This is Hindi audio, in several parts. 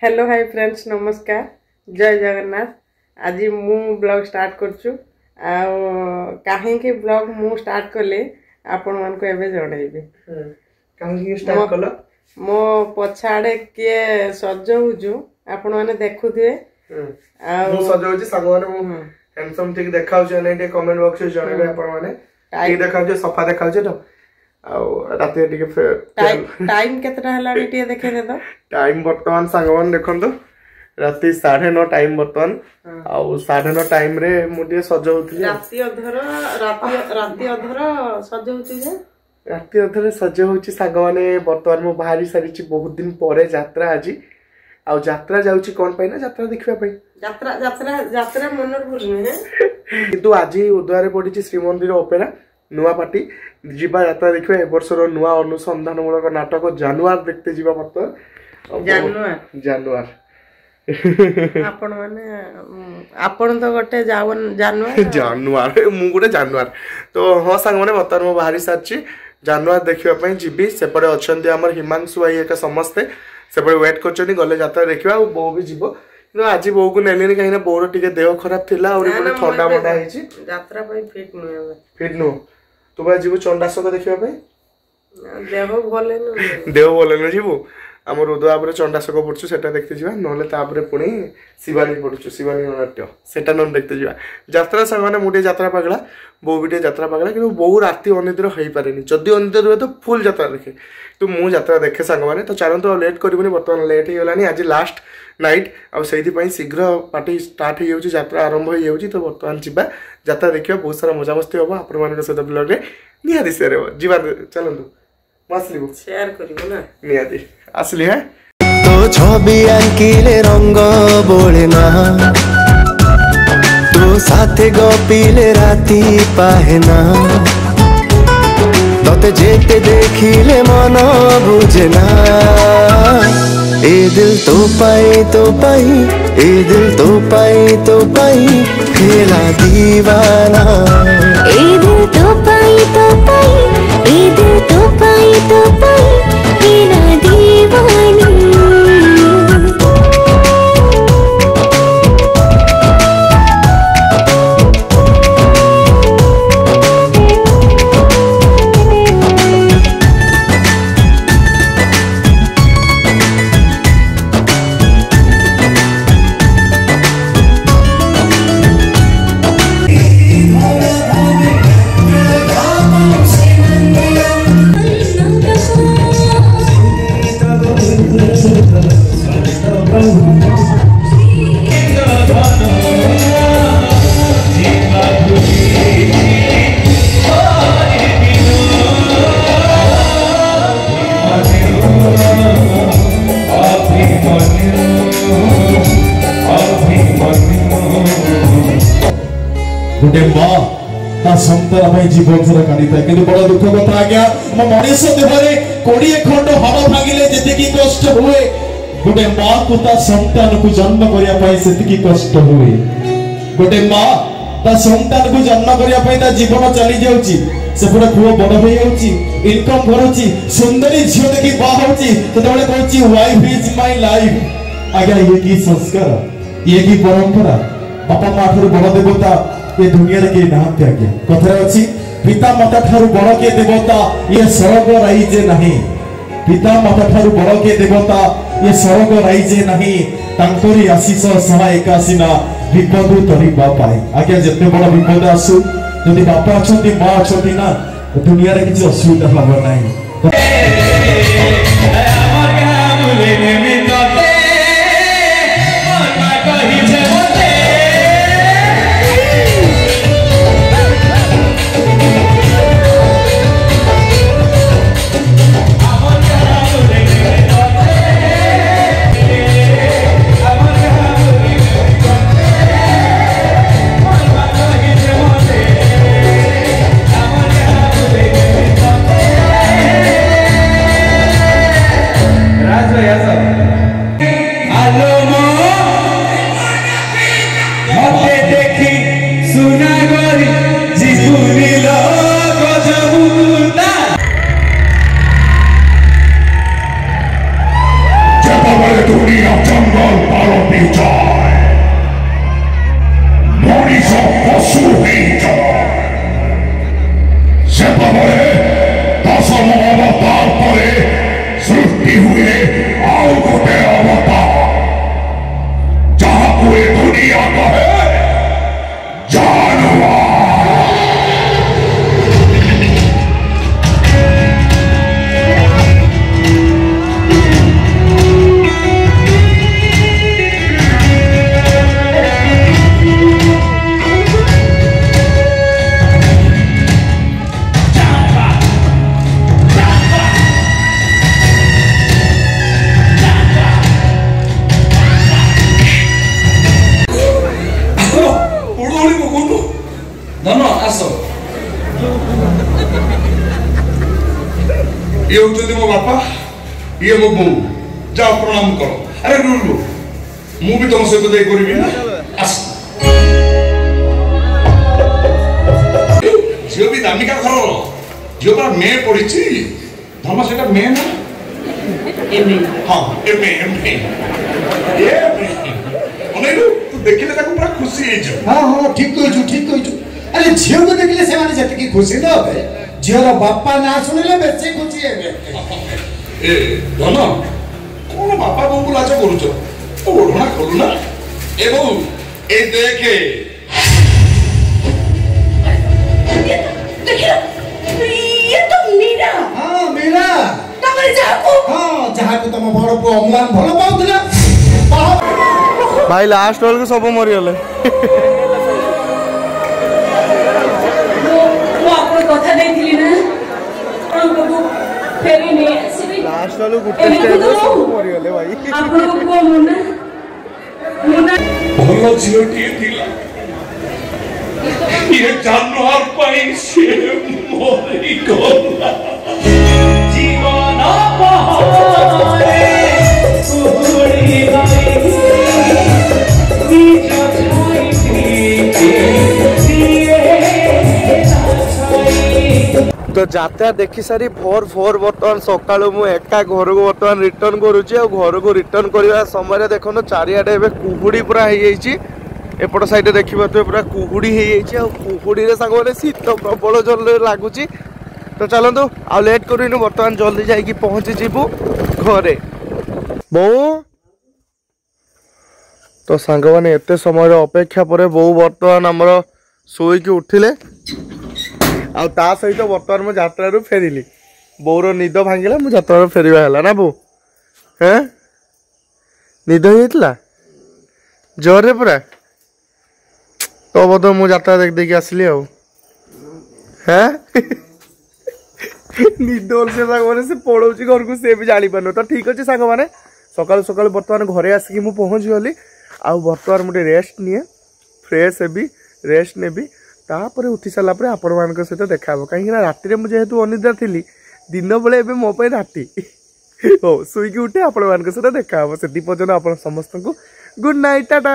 हेलो हाय फ्रेंड्स नमस्कार जय जगन्नाथ। आज मु ब्लॉग स्टार्ट करछु कहीं ब्लॉग मु स्टार्ट कले आपण मान को एबे जणैबे कहीं स्टार्ट कलो मो पछाड़े के सजौजु आपण माने देखुथिबे मु सजौजी संग माने मु हैंडसम ठीक देखाउ छ नै कमेंट बॉक्स में जणैबे आपण माने ठीक देखाउ छ सफा देखाउ छ तो राति टाइम केतना हला टिके देखे दे तो टाइम वर्तमान संगवन देखंतो राति 9:30 टाइम वर्तमान आ 9:30 टाइम रे मुटिए सजौथि राति अधर सजौथि जे राति अधर सजौछि संगवाने वर्तमान मु बाहरी सारिछि बहुत दिन परे यात्रा आजी आ यात्रा जाउछि कोन पई ना यात्रा देखिबा पई यात्रा मनर भूलने है किंतु आजी उद्वारे पडिछि श्री मंदिर ओपेरा नुआ पार्टी जीवा यात्रा देखिबा ए वर्षर नुआ अनुसंधान मूलक नाटक जानुआर देखते जीवा वर्तमान जानुआर आपण माने आपण तो गोटे जानुआर मु गोटे जानुआर तो हां संग माने वर्तमान मु बाहरी सारछि जानुआर देखिबा पई जीबी सेपडे अछंती हमर हिमांशु भाई एक समस्ते सेपडे वेट करछनी गले यात्रा देखिबा और बो भी जीवो आज बो को नेलेनी कहीं ना बोर टिके देह खराब थिला और ठंडा मंडा हेछि यात्रा पई फिट नु तू बा जीवो चंडासक देखिबा पई देह बोले न जीवो हमर उदयापुर चंडासक पड़छु सेटा देखते जीवा नहले तापरे पुणी शिवानी पड़छु शिवानी नाट्य सेटा न देखते जीवा यात्रा संग माने मुटे यात्रा पगला बो बिटे यात्रा पगला कि बहु राति अनिद्र होई पारेनी जदी अनिद्र हुए तो फुल यात्रा देखे तो मु यात्रा देखे संग माने तो चारंतो लेट करबनी वर्तमान लेट ही गलानी आज लास्ट नाइट आ सेही पई शीघ्र पार्टी स्टार्ट हो जाउची यात्रा आरंभ हो जाउची तो वर्तमान जीवा यात्रा देखियो बहुत सारा मजा मस्ती होबो आपण मानक सहित ब्लॉग रे निया दिसे रे जीवा चलंतु मसलिबो शेयर करिबो ना निया दि असली है तो छवि आंकिले रंग बोले ना तो साथे गपिले राती पाहे ना तते जेते देखिले मन बुझे ना ए दिल तो पाई ए दिल तो पाई खेला दीवाना ए दिल तो पाई ए दिल तो पाई खेला दीवानी गोटे माँ ता संतान भाई जीवन सारा काटी था किंतु बड़ा दुख कथा आ गया मो मनीष देहरे 20 खंड हाड़ भागिले जेतिकी कष्ट हुए गोटे माँ को ता संतान को जन्म करिया पई सेतिकी कष्ट हुए गोटे माँ ता संतान को जन्म करिया पई ता जीवन चली जाउची सेपटे पुओ बड़ होई जाउची इनकम करूची सुंदरी झियो देखि बा होउची ततबेले कहूची वाइफ इज माय लाइफ आज्ञा ये की संस्कार ये की परंपरा बापा माँ ठारू बड़ देवता ये दुनिया के नाम त्यागे कथरा अछि पिता माता ठारू बड़ के देवता ये स्वर्ग राइजे नहीं पिता माता ठारू बड़ के देवता ये स्वर्ग राइजे नहीं तांकरी आशीष सहाय एकासीना विपद तरिबा पाए आके जते बड़ विपद आसु यदि बापा अछंती मां अछंती ना दुनिया रे किछ असुविधा हबो नाही ये होते मो बापा ये मो बो जाओ प्रणाम करो अरे रुलु मु भी तुम सहित जाई करबी ना आस झियो भी दामिका घर झियो पर मे पड़ी धर्म सेटा मे ना एमे हां एमे ये अनेलु तू देखिले ताको पूरा खुशी हे जो हां हां ठीक कहू अरे झियो को देखिले से माने जति की खुशी न होबे झियोर बापा ना सुनिले बेचे खुशी हेबे ए धन कोन बापा को लाज करूछ तो ओढणा खोलु ना ए बहू ए देखे देखिए ये तो मीरा हां मीरा तमरे जाको हां जहा को तम बड़ पु अमलान भलो पाउतला भाई लास्ट वाल को सब मरी गले वो आपको कथा देथिली ना आपको फेरी ने आसीबी लास्ट वाल गुटे स्टेज में सब मरी गले भाई आपको को मुना भलो झियोटी थिला ये जानवर पाई से मोरी गला जीवन बहारे उड़ी गई बीच छाई तो जात्रा देखी सारी भोर भोर बर्तमान सका एका घर को बर्तमान रिटर्न करुच्ची घर को रिटर्न करने समय देखो चारिआडे कुहुड़ी पूरा हो जाइए एपट साइड देखा पूरा कुहुड़ी हो कुहुड़ी सांग मैंने शीत प्रबल जल लगुच तो चलतु आ लेट करूँ बर्तमान जल्दी जाकि पहुँची जीवु घरे बो तो सांग मैंने एत समय अपेक्षा पर बो बर्तमान आमर शोक उठिले आ सहित बर्तमान मो यात्रा फेरिली बोर निद भांगिला मु यात्रा फेरवा है ना बो हैं निद होता जोरे पूरा तो बोध मु यात्रा देख देखी आसली हैं निद से मैंने से पड़ोची घर को सी भी जानी पार तो ठीक अच्छे सांग मैंने सकाल सकाल बर्तमान घरे आसिक मु पहुँच गली आ बर्तमान मुझे रेस्ट निए फ्रेश हेबी रेस्ट नेबी तापर उठी सारा पर आपण मान सहित देखा कहीं राति मुझे जेहेतु अनिद्रा थी दिन बेले मो राति हो शुईकी उठे आपण मान सहित देखा से पर्यटन आप समस्त को good night tata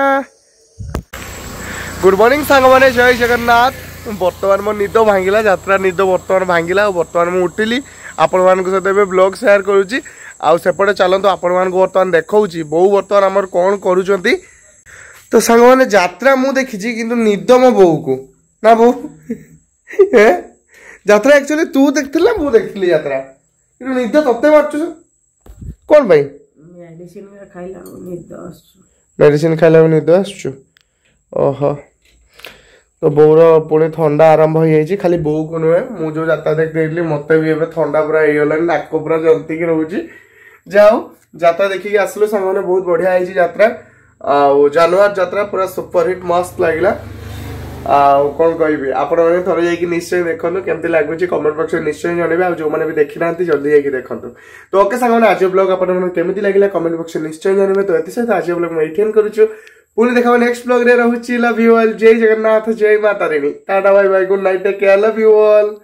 good morning सांग मैंने जय जगन्नाथ बर्तमान मो निद भांगिला यात्रा निद बर्तमान भांगिला बर्तमान मुझे उठिली आपण मान सहित ब्लॉग शेयर करुच्ची आउपटे चलतु आपण मान बर्तमान देखा बो बर्तमान आमर कौन करुँच तो सांग मैंने यात्रा मुझे देखी कि निद मो बो को ना बो यात्रा एक्चुअली तू देखला मु देखली यात्रा कि निद तते मारछु कोन भाई मेडिसिन खाइला निद आसु मेडिसिन खाइला निद आसछु ओहो तो बोर पुणी ठंडा आरंभ हो जाइए खाली बो को नुहे मु जो यात्रा देख देखली मते भी एबे ठंडा पूरा हो गलानी नाक पूरा जंती की रहउची जाओ यात्रा देखिक आसलु सामने बहुत बढ़िया है यात्रा आ जानवर यात्रा पूरा सुपरहिट मस्त लागला कौन कह आपण मैंने थोड़े जाकि निश्चय देखो केमती लगुच कमेंट बॉक्स में निश्चय जनइबे आ जो मैंने भी देखी ना जल्दी जाकि देखो तो ओके सांग आज ब्लॉग आपमती लगे कमेंट बॉक्स में निश्चय जनइबे तो ये सहित आज ब्लॉग मैं एटेन करुछु पुणी देखा नेक्स्ट ब्लॉग रे रहूची लव यू ऑल जय जगन्नाथ जय Mata Rani tata bye bye good night take care love you all.